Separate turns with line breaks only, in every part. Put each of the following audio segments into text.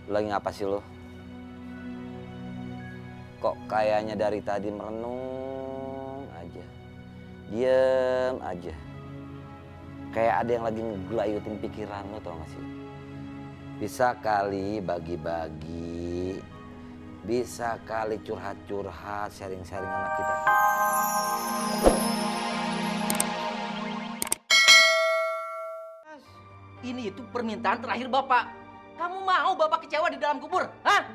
Lagi ngapa sih lo? Kok kayaknya dari tadi merenung aja. Diem aja. Kayak ada yang lagi ngegelayutin pikiran lo, tau gak sih? Bisa kali bagi-bagi. Bisa kali curhat-curhat, sharing-sharing anak kita.
Ini itu permintaan terakhir Bapak. Kamu mau Bapak kecewa di dalam kubur? Hah?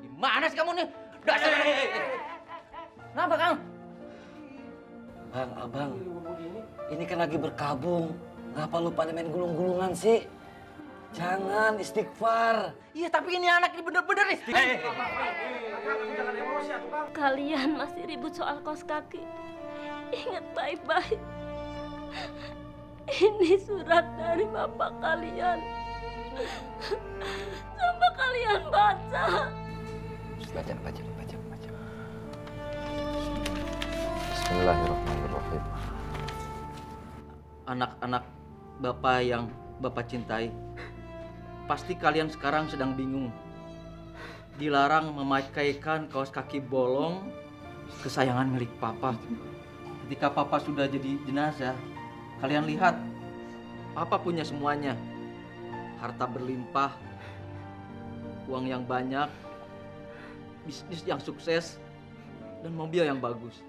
Gimana sih kamu nih? Dasar. Kenapa kamu?
Bang, abang, ini kan lagi berkabung. Ngapa lu pada main gulung-gulungan sih? Jangan istighfar.
Iya, tapi ini anak ini bener-bener istighfar.
Kalian masih ribut soal kaos kaki. Ingat baik-baik. Ini surat dari bapak kalian. Coba kalian baca.
Baca. Bismillahirrahmanirrahim.
Anak-anak Bapak yang Bapak cintai, pasti kalian sekarang sedang bingung. Dilarang memakaikan kaos kaki bolong kesayangan milik Papa. Ketika Papa sudah jadi jenazah, kalian lihat, Papa punya semuanya. Harta berlimpah, uang yang banyak, bisnis yang sukses, dan mobil yang bagus.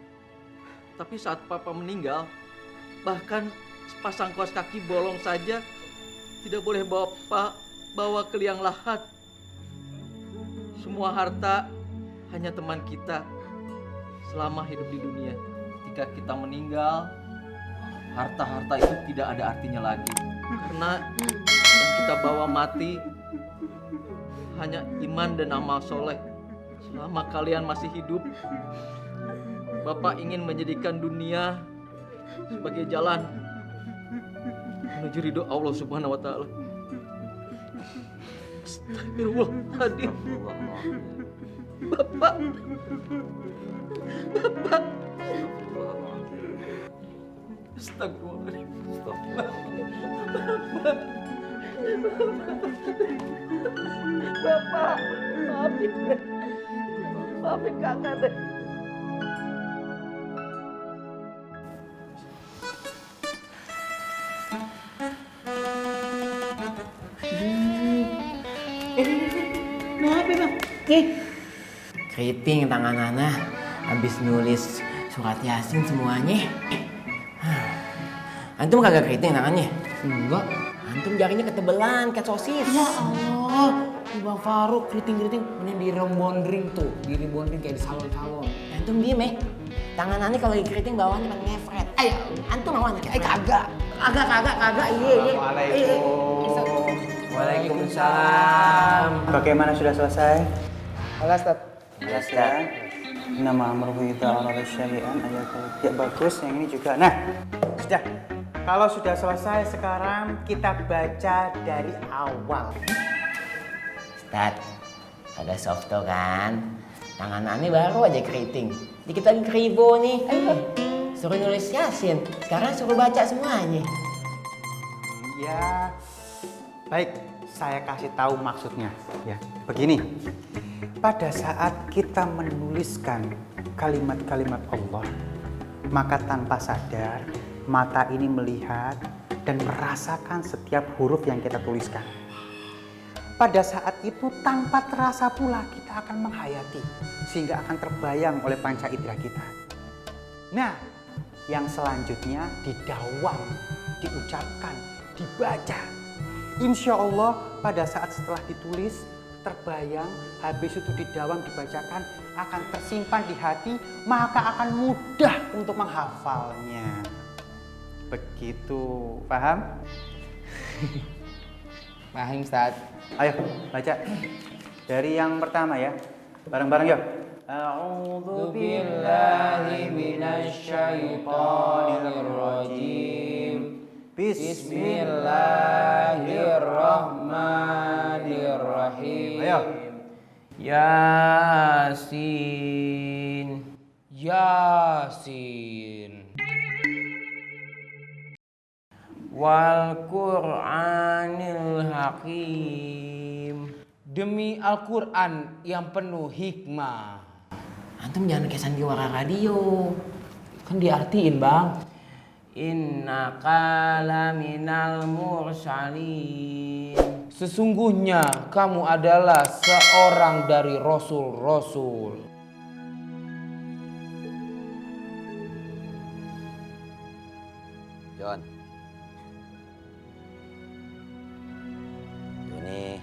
Tapi saat Papa meninggal, bahkan sepasang kaos kaki bolong saja tidak boleh Bapak bawa ke liang lahat. Semua harta hanya teman kita selama hidup di dunia. Ketika kita meninggal, harta-harta itu tidak ada artinya lagi. Karena yang kita bawa mati hanya iman dan amal soleh. Selama kalian masih hidup, Bapak ingin menjadikan dunia sebagai jalan menuju ridho Allah Subhanahu wa Ta'ala. Astagfirullahaladzim. Bapak. Astagfirullahaladzim. Bapak, maafin kakak deh.
Kenapa bang? Keriting tangan Ana habis nulis surat Yasin semuanya. Antum kagak keriting tangannya? Enggak. Antum jarinya ketebelan kayak sosis. Ya Allah, Bang Faruk keriting-keriting mending di rebondring tuh, di rebondring kayak di salon-salon. Antum diem tangan Ana kalau lagi keriting bawahnya pengen ngefret. Ayo, antum mau anak? Kagak. Iya.
Waalaikumsalam. Bagaimana sudah selesai?
Ustaz.
Selesai. Nama amruhu idza arada syai'an ayatul. Ya bagus, yang ini juga. Nah, sudah. Kalau sudah selesai sekarang kita baca dari awal.
Ustaz, ada softo kan? Tangan Ani baru aja keriting. Dikit lagi keribo nih. Ayo, suruh nulis Yasin. Sekarang suruh baca semuanya.
Ya, baik. Saya kasih tahu maksudnya. Ya, begini. Pada saat kita menuliskan kalimat-kalimat Allah, maka tanpa sadar mata ini melihat dan merasakan setiap huruf yang kita tuliskan. Pada saat itu tanpa terasa pula kita akan menghayati sehingga akan terbayang oleh panca indera kita. Nah, yang selanjutnya didawam, diucapkan, dibaca. Insya Allah pada saat setelah ditulis terbayang, habis itu didawam, dibacakan, akan tersimpan di hati, maka akan mudah untuk menghafalnya. Begitu, paham?
Paham, Ustaz.
Ayo baca dari yang pertama ya, bareng-bareng yuk. A'udzu billahi minasyaitonir rajim. Bismillahirrahmanirrahim. Ayo.
Yasin. Wal Qur'anil Hakim. Demi Al-Quran yang penuh hikmah. Antum jangan kayak sandiwara radio. Kan diartiin bang. Innaka laminal mursalin. Sesungguhnya kamu adalah seorang dari rasul-rasul.
John. Joni.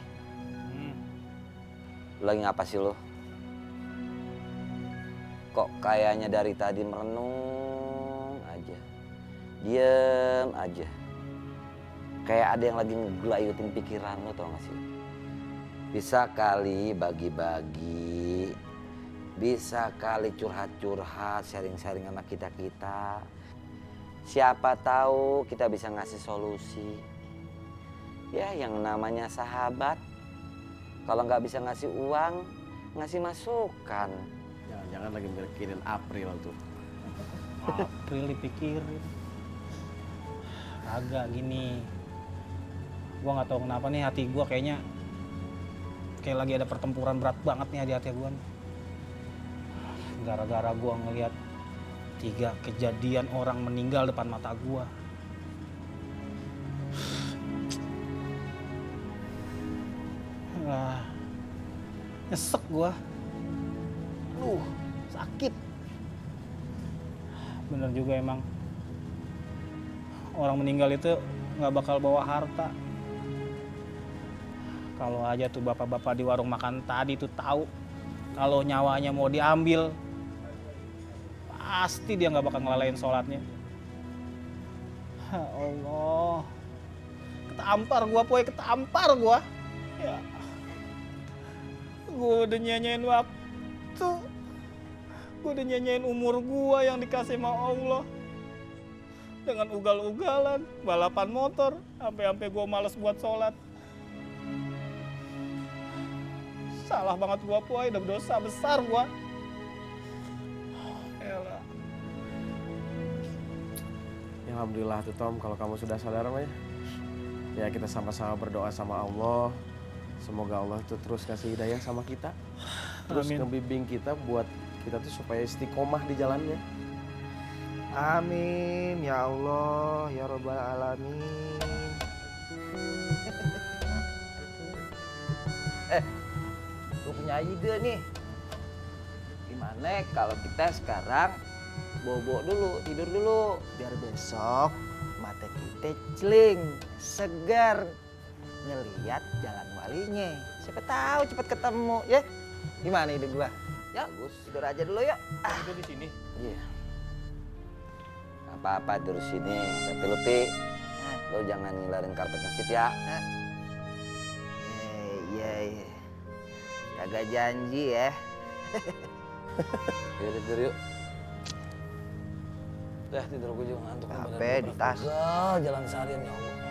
Lu lagi ngapa sih lu? Kok kayaknya dari tadi merenung aja. Diem aja. Kayak ada yang lagi ngegelayutin pikiran lu, tau gak sih? Bisa kali bagi-bagi. Bisa kali curhat-curhat, sharing-sharing sama kita-kita. Siapa tahu kita bisa ngasih solusi. Ya yang namanya sahabat. Kalau nggak bisa ngasih uang, ngasih masukan.
Jangan-jangan lagi mikirin April tuh.
April dipikirin. Agak gini. Gua nggak tahu kenapa nih hati gua kayaknya kayak lagi ada pertempuran berat banget nih di hati gua nih. Gara-gara gua ngelihat 3 kejadian orang meninggal depan mata gua. Nyesek gua. Sakit. Bener juga emang. Orang meninggal itu nggak bakal bawa harta. Kalau aja tuh bapak-bapak di warung makan tadi tuh tahu kalau nyawanya mau diambil, pasti dia nggak bakal ngelalain sholatnya. Ya Allah, ketampar gua, Poy, ketampar gua. Ya, gua udah nyanyain waktu, gua udah nyanyain umur gua yang dikasih sama Allah. Dengan ugal-ugalan, balapan motor, sampai gua males buat sholat. Salah banget gua, Poy, udah dosa besar gua. Elah.
Ya, alhamdulillah tuh Tom, kalau kamu sudah sadar mah ya kita sama-sama berdoa sama Allah. Semoga Allah tuh terus kasih hidayah sama kita. Terus
Amin.
ngebimbing kita buat kita tuh supaya istiqomah di jalannya.
Amin ya Allah ya Rabbal Alamin.
Gue punya ide nih. Gimana kalau kita sekarang bobo dulu, tidur dulu.
Biar besok mata kita celing, segar ngeliat jalan walinya. Siapa tahu cepat ketemu ya. Gimana ide gua? Ya,
Bagus.
tidur aja dulu yuk.
Itu di sini.
Iya. Gak apa-apa terus sini. Tapi lu Pi, lu jangan ngilarin karpet masjid ya.
Iya. Kagak janji ya.
Yuk tidur yuk. Dah tidur gue juga ngantuk.
Capek di tas.
Jalan seharian ya Allah.